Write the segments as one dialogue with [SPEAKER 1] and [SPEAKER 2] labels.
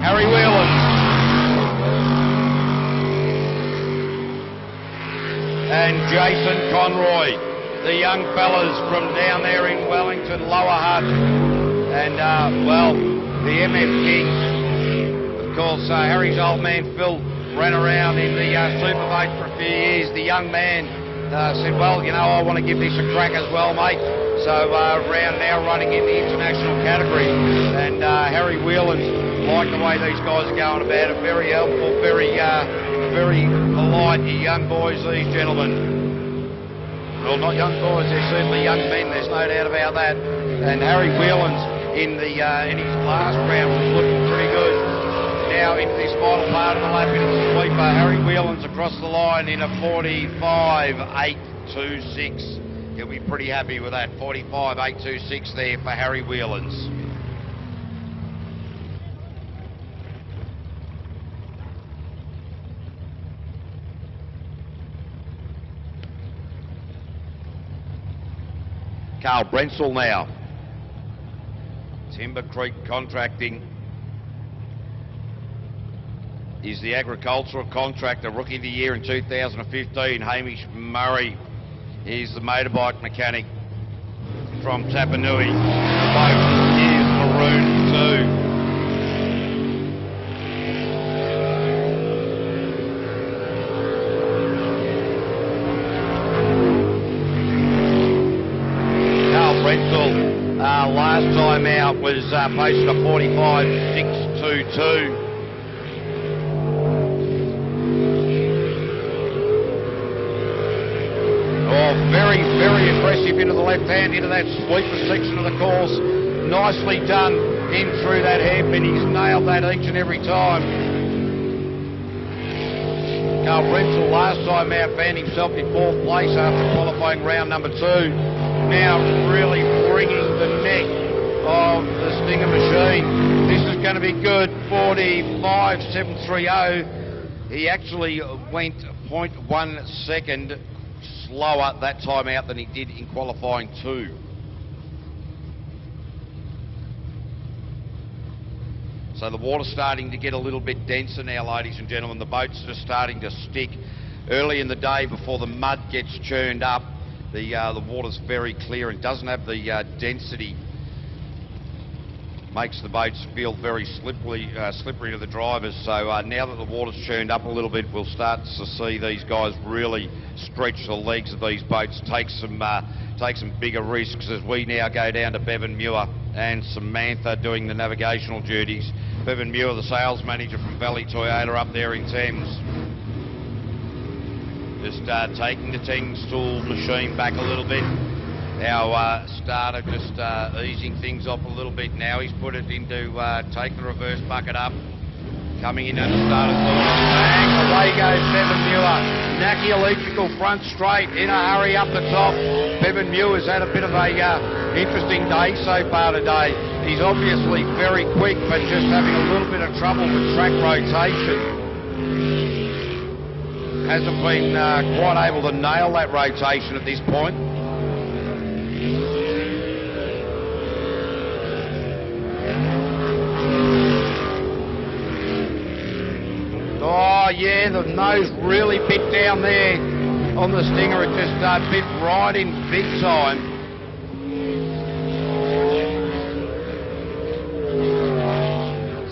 [SPEAKER 1] Harry Whelan's and Jason Conroy, the young fellas from down there in Wellington, Lower Hutt, and well, the MF Kings. Of course, Harry's old man Phil ran around in the Superboat for a few years. The young man said, well, you know, I want to give this a crack as well, mate. So round now running in the international category, and Harry Whelan's like the way these guys are going about it. Very helpful, very polite. Young boys, these gentlemen. Well, not young boys, they're certainly young men. There's no doubt about that. And Harry Whelan's in his last round was looking pretty good. Now into this final part of the lap in the sweeper, Harry Whelan's across the line in a 45.826. He'll be pretty happy with that. 45.826 there for Harry Whelan's. Carl Brensel now. Timber Creek Contracting is the agricultural contractor. Rookie of the Year in 2015, Hamish Murray. He's the motorbike mechanic from Tapanui. The boat is maroon too. Carl Brensel, last time out was posted a 45.622. Very impressive into the left hand, into that sweeper section of the course. Nicely done in through that hairpin. He's nailed that each and every time. Carl Brensel last time out found himself in 4th place after qualifying round number 2. Now really bringing the neck of the Stinger machine. This is going to be good. 45.730. He actually went 0.1 second slower that time out than he did in qualifying 2. So the water's starting to get a little bit denser now, ladies and gentlemen. The boats are starting to stick. Early in the day, before the mud gets churned up, the water's very clear and doesn't have the density. Makes the boats feel very slippery to the drivers. So now that the water's churned up a little bit, we'll start to see these guys really stretch the legs of these boats, take some bigger risks as we now go down to Bevan Muir and Samantha doing the navigational duties. Bevan Muir, the sales manager from Valley Toyota up there in Thames. Just taking the Teng's tool machine back a little bit. Our starter just easing things off a little bit now. He's put it into take the reverse bucket up. Coming in at the starter tool. Bang, away goes Bevan Muir. Naki Electrical front straight in a hurry up the top. Bevan Muir's had a bit of a interesting day so far today. He's obviously very quick, but just having a little bit of trouble with track rotation. Hasn't been quite able to nail that rotation at this point. Oh yeah, the nose really bit down there on the Stinger. It just bit right in big time.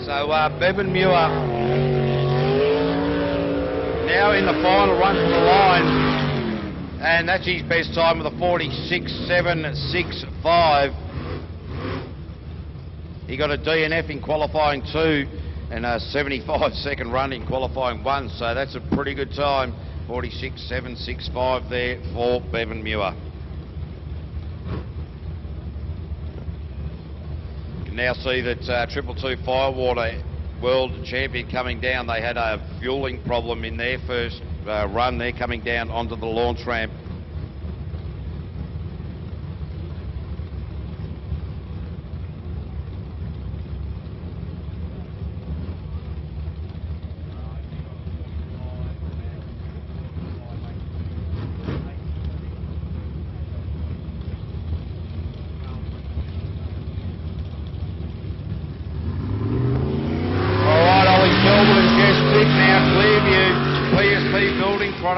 [SPEAKER 1] So Bevan Muir now in the final run from the line, and that's his best time with a 46.765. He got a DNF in qualifying 2 and a 75-second run in qualifying 1, so that's a pretty good time. 46.765 there for Bevan Muir. You can now see that 222 Firewater World Champion coming down. They had a fueling problem in their first run. They're coming down onto the launch ramp.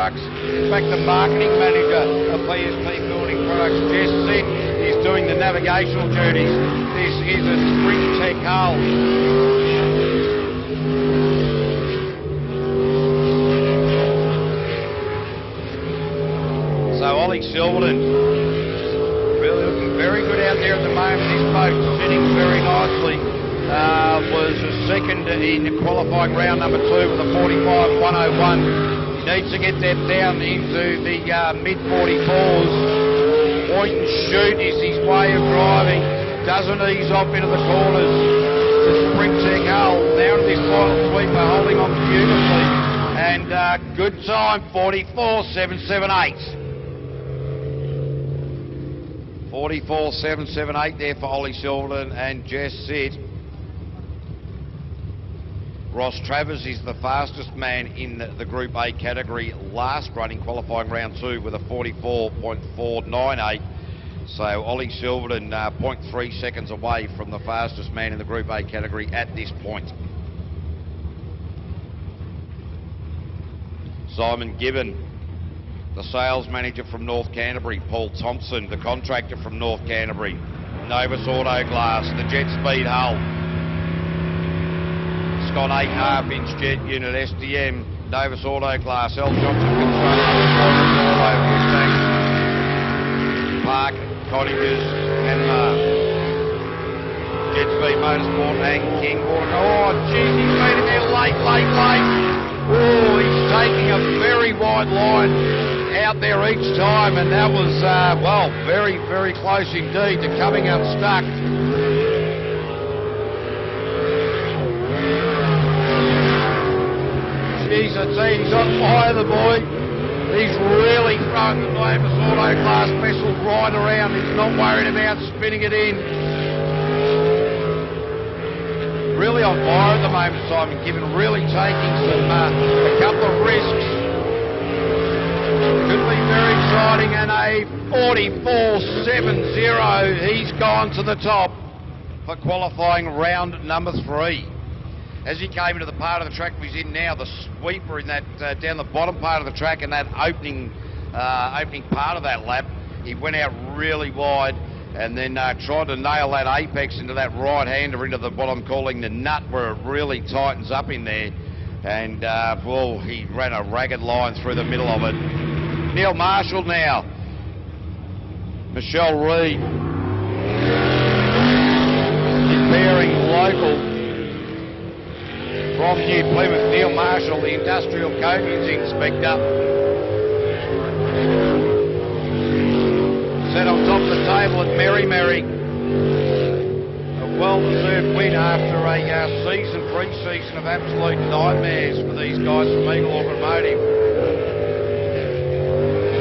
[SPEAKER 1] Products. In fact, the marketing manager of PSP Building Products, Jess Sid, is doing the navigational duties. This is a Sprint Tech hull. So Ollie Silverton really looking very good out there at the moment. This boat sitting very nicely. Was second in qualifying round number 2 with a 45.101. He needs to get that down into the mid-44s. Point and shoot is his way of driving. Doesn't ease off into the corners. The Sprint Tech hull down to this final sweeper, holding on beautifully. And good time, 44.778. 44.778 there for Ollie Silverton and Jess Sid. Ross Travers is the fastest man in the Group A category last running qualifying round 2 with a 44.498. So Ollie Silverton 0.3 seconds away from the fastest man in the Group A category at this point. Simon Gibbon, the sales manager from North Canterbury. Paul Thompson, the contractor from North Canterbury. Novus Auto Glass, the jet speed hull. Scott 8.5 inch jet unit SDM, Novus Auto Glass, L Johnson Construction, Park, Cottages, Panama, Jet Speed Motorsport and King Water. Oh, geez, he's made it there late. Oh, he's taking a very wide line out there each time, and that was, well, very, very close indeed to coming unstuck. Jeez, I tell you, he's on fire, the boy. He's really throwing the Novus Auto Glass vessel right around. He's not worried about spinning it in. Really on fire at the moment, Simon Gibbon, really taking a couple of risks. Could be very exciting, and a 44.70. He's gone to the top for qualifying round number 3. As he came into the part of the track he's in now, the sweeper in that down the bottom part of the track in that opening part of that lap, he went out really wide and then tried to nail that apex into that right-hander into what I'm calling the nut, where it really tightens up in there. And, well, he ran a ragged line through the middle of it. Neil Marshall now. Michelle Reid. Pairing local from New Plymouth, Neil Marshall, the Industrial Coatings Inspector. Set on top of the table at Merry. A well-deserved win after a pre-season of absolute nightmares for these guys from Eagle Automotive.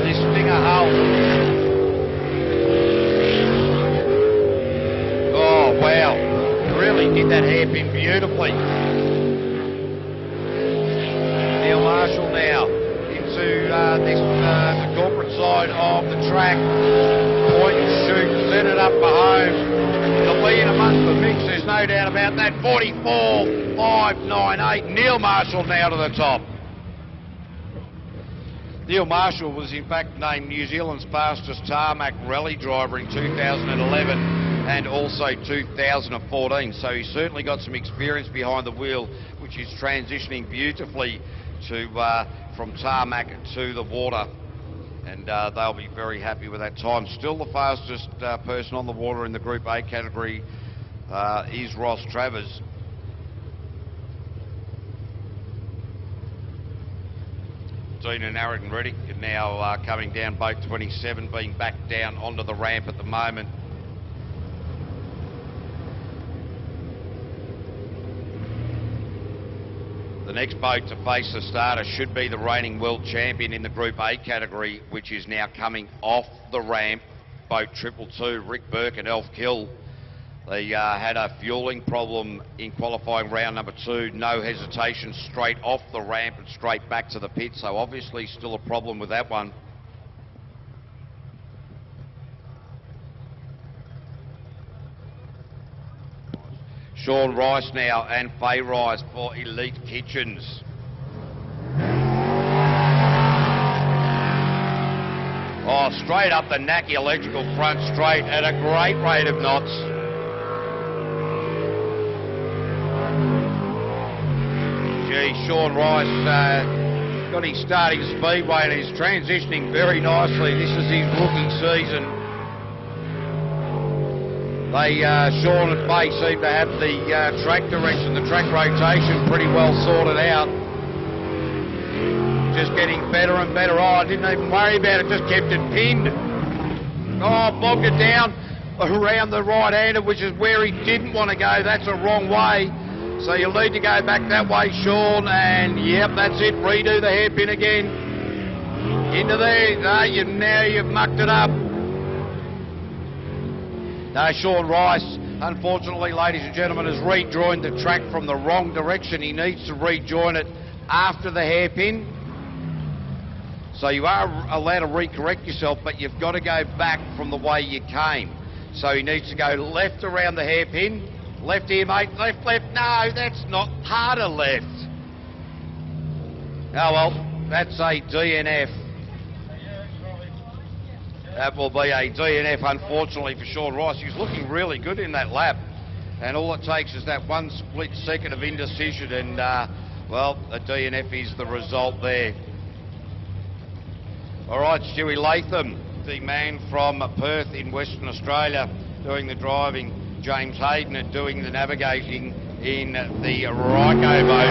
[SPEAKER 1] This Stinger hull. Oh, wow. Really did that hairpin beautifully. Neil Marshall now into the corporate side of the track. Point and shoot, set it up for home. He'll be in amongst the mix, there's no doubt about that. 44.598. Neil Marshall now to the top. Neil Marshall was in fact named New Zealand's fastest tarmac rally driver in 2011 and also 2014, so he's certainly got some experience behind the wheel, which is transitioning beautifully from tarmac to the water, and they'll be very happy with that time. Still the fastest person on the water in the Group A category is Ross Travers. Dean and Aaron Reddick now coming down boat 27, being back down onto the ramp at the moment. The next boat to face the starter should be the reigning world champion in the Group A category, which is now coming off the ramp. Boat 222, Rick Burke and Elf Kill. They had a fueling problem in qualifying round number 2. No hesitation, straight off the ramp and straight back to the pit. So obviously still a problem with that one. Sean Rice now and Faye Rice for Elite Kitchens. Wow, straight up the Naki electrical front straight at a great rate of knots. Gee, Sean Rice got his starting speedway and he's transitioning very nicely. This is his rookie season. Sean and Bay seem to have the track direction, the track rotation pretty well sorted out. Just getting better and better. Oh, I didn't even worry about it, just kept it pinned. Oh, bogged it down around the right-hander, which is where he didn't want to go. That's a wrong way. So you'll need to go back that way, Sean, and yep, that's it. Redo the hairpin again. Into there. No, now you've mucked it up. No, Sean Rice, unfortunately, ladies and gentlemen, has rejoined the track from the wrong direction. He needs to rejoin it after the hairpin. So you are allowed to recorrect yourself, but you've got to go back from the way you came. So he needs to go left around the hairpin. Left here, mate. Left, left. No, that's not part of left. Oh, well, that's a DNF. That will be a DNF, unfortunately, for Sean Rice. He was looking really good in that lap. And all it takes is that one split second of indecision and, well, a DNF is the result there. All right, Stewie Latham, the man from Perth in Western Australia, doing the driving. James Hayden are doing the navigating in the Ryko boat.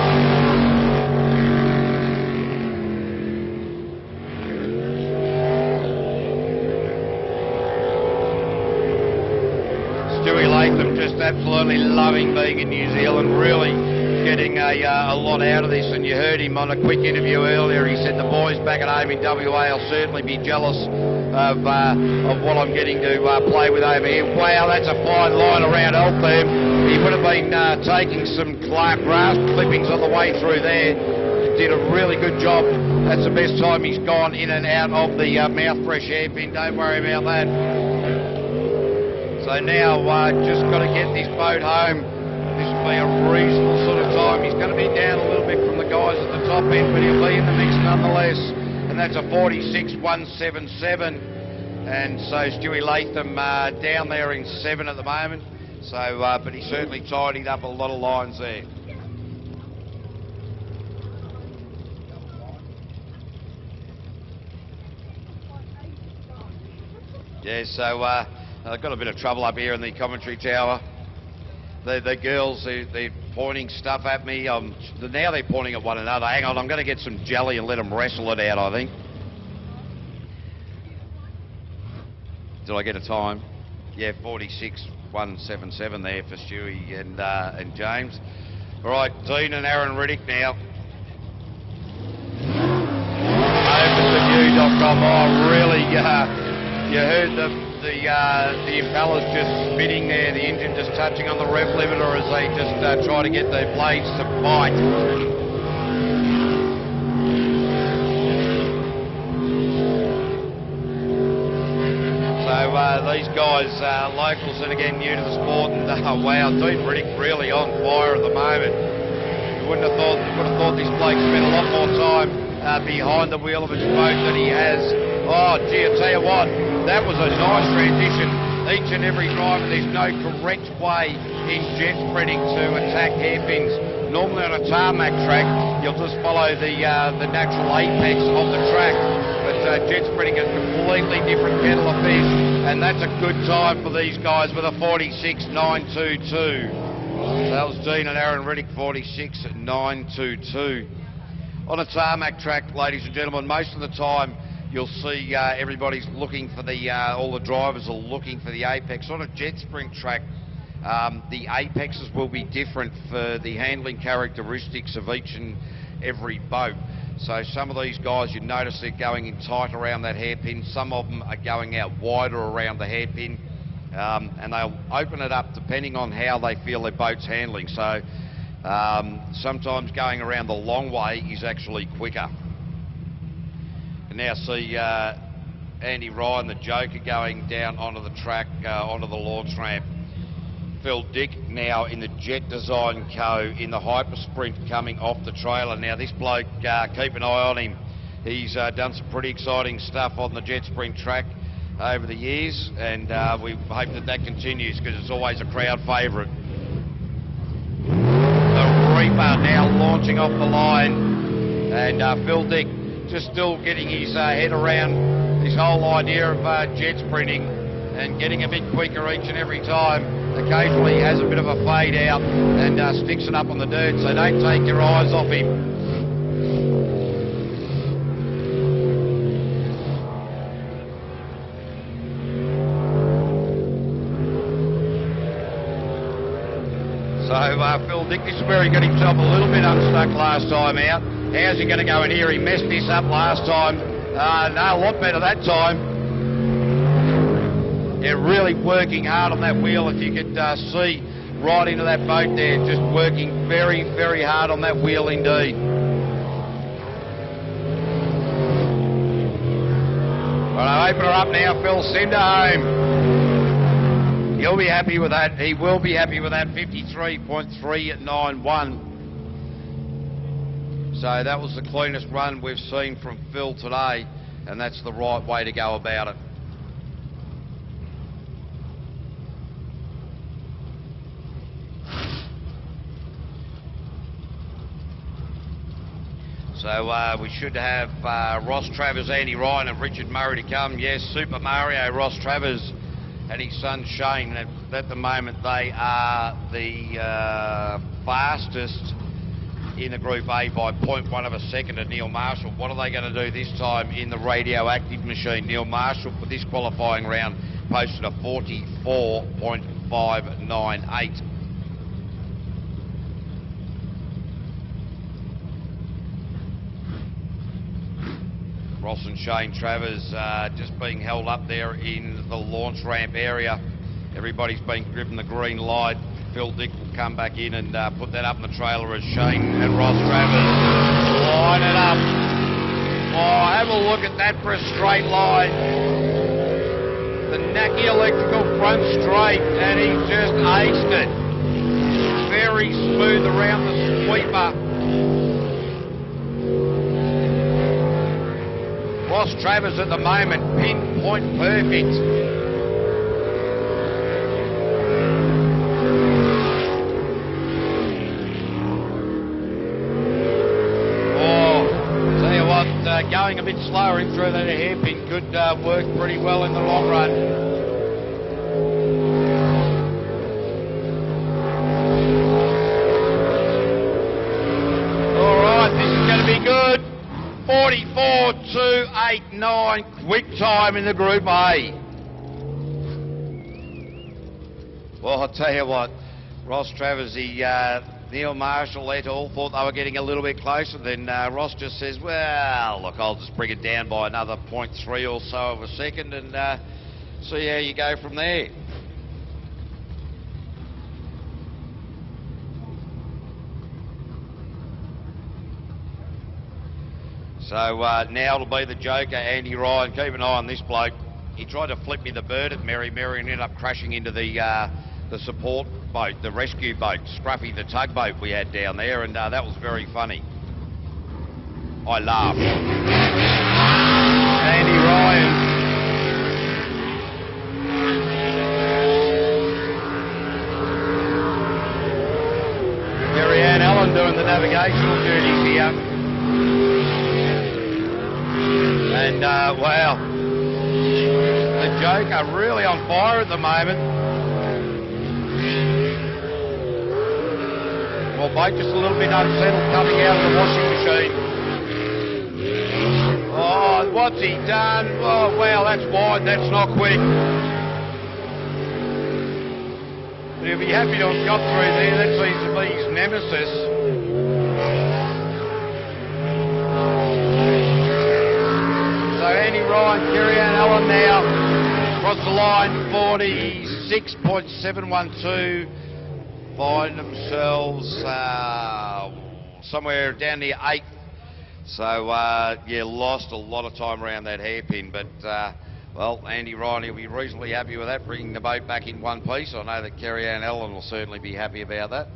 [SPEAKER 1] Stewie Latham just absolutely loving being in New Zealand, really getting a lot out of this, and you heard him on a quick interview earlier. He said the boys back at home in WA will certainly be jealous of what I'm getting to play with over here. Wow, that's a fine line around Altherm. He would have been taking some grass clippings on the way through there. Did a really good job. That's the best time he's gone in and out of the mouth fresh hairpin. Don't worry about that. So now just got to get this boat home. This will be a reasonable sort of time. He's going to be down a little bit from the guys at the top end, but he'll be in the mix nonetheless. And that's a 46.177. And so Stewie Latham down there in 7 at the moment. So, but he certainly tidied up a lot of lines there. Yeah, so I've got a bit of trouble up here in the commentary tower. The girls, they're pointing stuff at me. Now they're pointing at one another. Hang on, I'm going to get some jelly and let them wrestle it out, I think. Did I get a time? Yeah, 46.177 there for Stewie and James. All right, Dean and Aaron Riddick now. OverTheView.com. Oh, really? You heard the impellers just spinning there, the engine just touching on the rev limiter as they just try to get the blades to bite. So these guys, locals and again new to the sport, and wow, Dean Riddick really on fire at the moment. You would have thought this bloke spent a lot more time behind the wheel of his boat than he has. Oh, gee, I tell you what, that was a nice transition. Each and every driver, there's no correct way in jet sprinting to attack hairpins. Normally on a tarmac track, you'll just follow the natural apex of the track. But jet sprinting is a completely different kettle of fish, and that's a good time for these guys with a 46.922. That was Dean and Aaron Riddick, 46.922. On a tarmac track, ladies and gentlemen, most of the time you'll see everybody's looking for all the drivers are looking for the apex. On a jet sprint track, the apexes will be different for the handling characteristics of each and every boat. So some of these guys, you notice they're going in tight around that hairpin. Some of them are going out wider around the hairpin, and they'll open it up depending on how they feel their boat's handling. So sometimes going around the long way is actually quicker. And now see Andy Ryan, the Joker, going down onto the track, onto the launch ramp. Phil Dick now in the Jet Design Co. in the Hyper Sprint coming off the trailer. Now this bloke, keep an eye on him. He's done some pretty exciting stuff on the Jetsprint track over the years, and we hope that that continues because it's always a crowd favourite. The Reaper now launching off the line, and Phil Dick just still getting his head around this whole idea of jet sprinting and getting a bit quicker each and every time. Occasionally has a bit of a fade out and sticks it up on the dirt, so don't take your eyes off him. So Phil Dick, this is where he got himself a little bit unstuck last time out. How's he going to go in here? He messed this up last time. No, a lot better that time. Yeah, really working hard on that wheel. If you could see right into that boat there, just working very, very hard on that wheel indeed. Right, open her up now, Phil. Send her home. He'll be happy with that. He will be happy with that 53.391. So that was the cleanest run we've seen from Phil today, and that's the right way to go about it. So we should have Ross Travers, Andy Ryan and Richard Murray to come. Yes, Super Mario, Ross Travers and his son Shane. At the moment they are the fastest in the Group A by 0.1 of a second to Neil Marshall. What are they going to do this time in the radioactive machine? Neil Marshall for this qualifying round posted a 44.598. Ross and Shane Travers just being held up there in the launch ramp area. Everybody's been given the green light. Phil Dick will come back in and put that up in the trailer as Shane and Ross Travers line it up. Oh, have a look at that for a straight line. The Naki electrical front straight, and he just aced it. Very smooth around the sweeper. Ross Travers at the moment, pinpoint perfect. Oh, tell you what, going a bit slower in through that hairpin could work pretty well in the long run. All right, this is going to be good. 44.289, quick time in the Group A. Well, I'll tell you what, Ross Travers, Neil Marshall, et al. Thought they were getting a little bit closer. Then Ross just says, well, look, I'll just bring it down by another 0.3 or so of a second and see how you go from there. So now it'll be the joker, Andy Ryan. Keep an eye on this bloke. He tried to flip me the bird at Mary and ended up crashing into the support boat, the rescue boat, Scruffy, the tugboat we had down there, and that was very funny. I laughed. Andy Ryan. Mary Ann Allen doing the navigational duties here. And, wow, the joker really on fire at the moment. Well, boat just a little bit unsettled coming out of the washing machine. Oh, what's he done? Oh, wow, that's wide, that's not quick. But he'll be happy to have got through there. That seems to be his nemesis. Andy Ryan, Kerry Ann Allen now across the line, 46.712, find themselves somewhere down near 8th. So, yeah, lost a lot of time around that hairpin, but, well, Andy Ryan, he'll be reasonably happy with that, bringing the boat back in one piece. I know that Kerry Ann Allen will certainly be happy about that.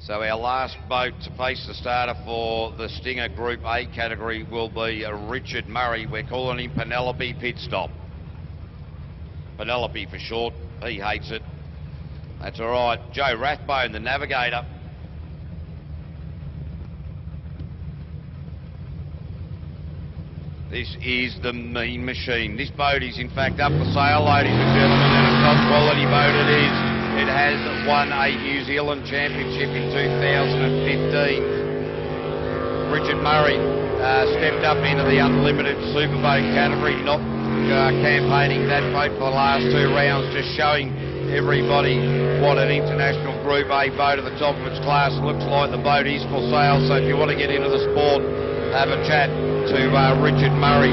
[SPEAKER 1] So our last boat to face the starter for the Stinger Group A category will be Richard Murray. We're calling him Penelope Pit Stop. Penelope for short. He hates it. That's all right. Joe Rathbone, the navigator. This is the Mean Machine. This boat is in fact up for sale, ladies and gentlemen, and a top quality boat it is. It has won a New Zealand Championship in 2015. Richard Murray stepped up into the unlimited superboat category, not campaigning that boat for the last 2 rounds, just showing everybody what an international Group A boat at the top of its class looks like. The boat is for sale, so if you want to get into the sport, have a chat to Richard Murray.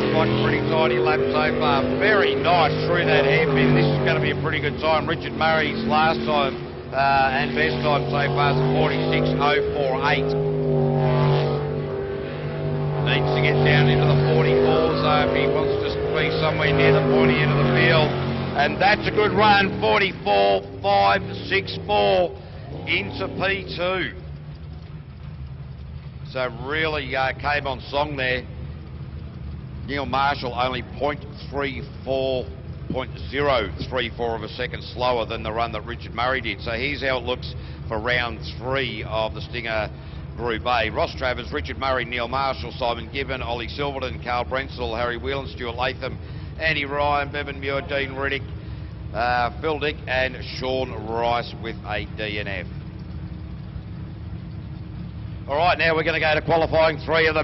[SPEAKER 1] Like a pretty tidy lap so far. Very nice through that hairpin. This is going to be a pretty good time. Richard Murray's last time and best time so far is 46.048. Needs to get down into the 44s though if he wants to be somewhere near the pointy end of the field. And that's a good run. 44.564 into P2. So really came on song there. Neil Marshall only 0.34 of a second slower than the run that Richard Murray did. So here's how it looks for round 3 of the Stinger Group A. Ross Travers, Richard Murray, Neil Marshall, Simon Gibbon, Ollie Silverton, Carl Brensel, Harry Whelan, Stuart Latham, Andy Ryan, Bevan Muir, Dean Riddick, Phil Dick and Sean Rice with a DNF. All right, now we're going to go to qualifying 3 of the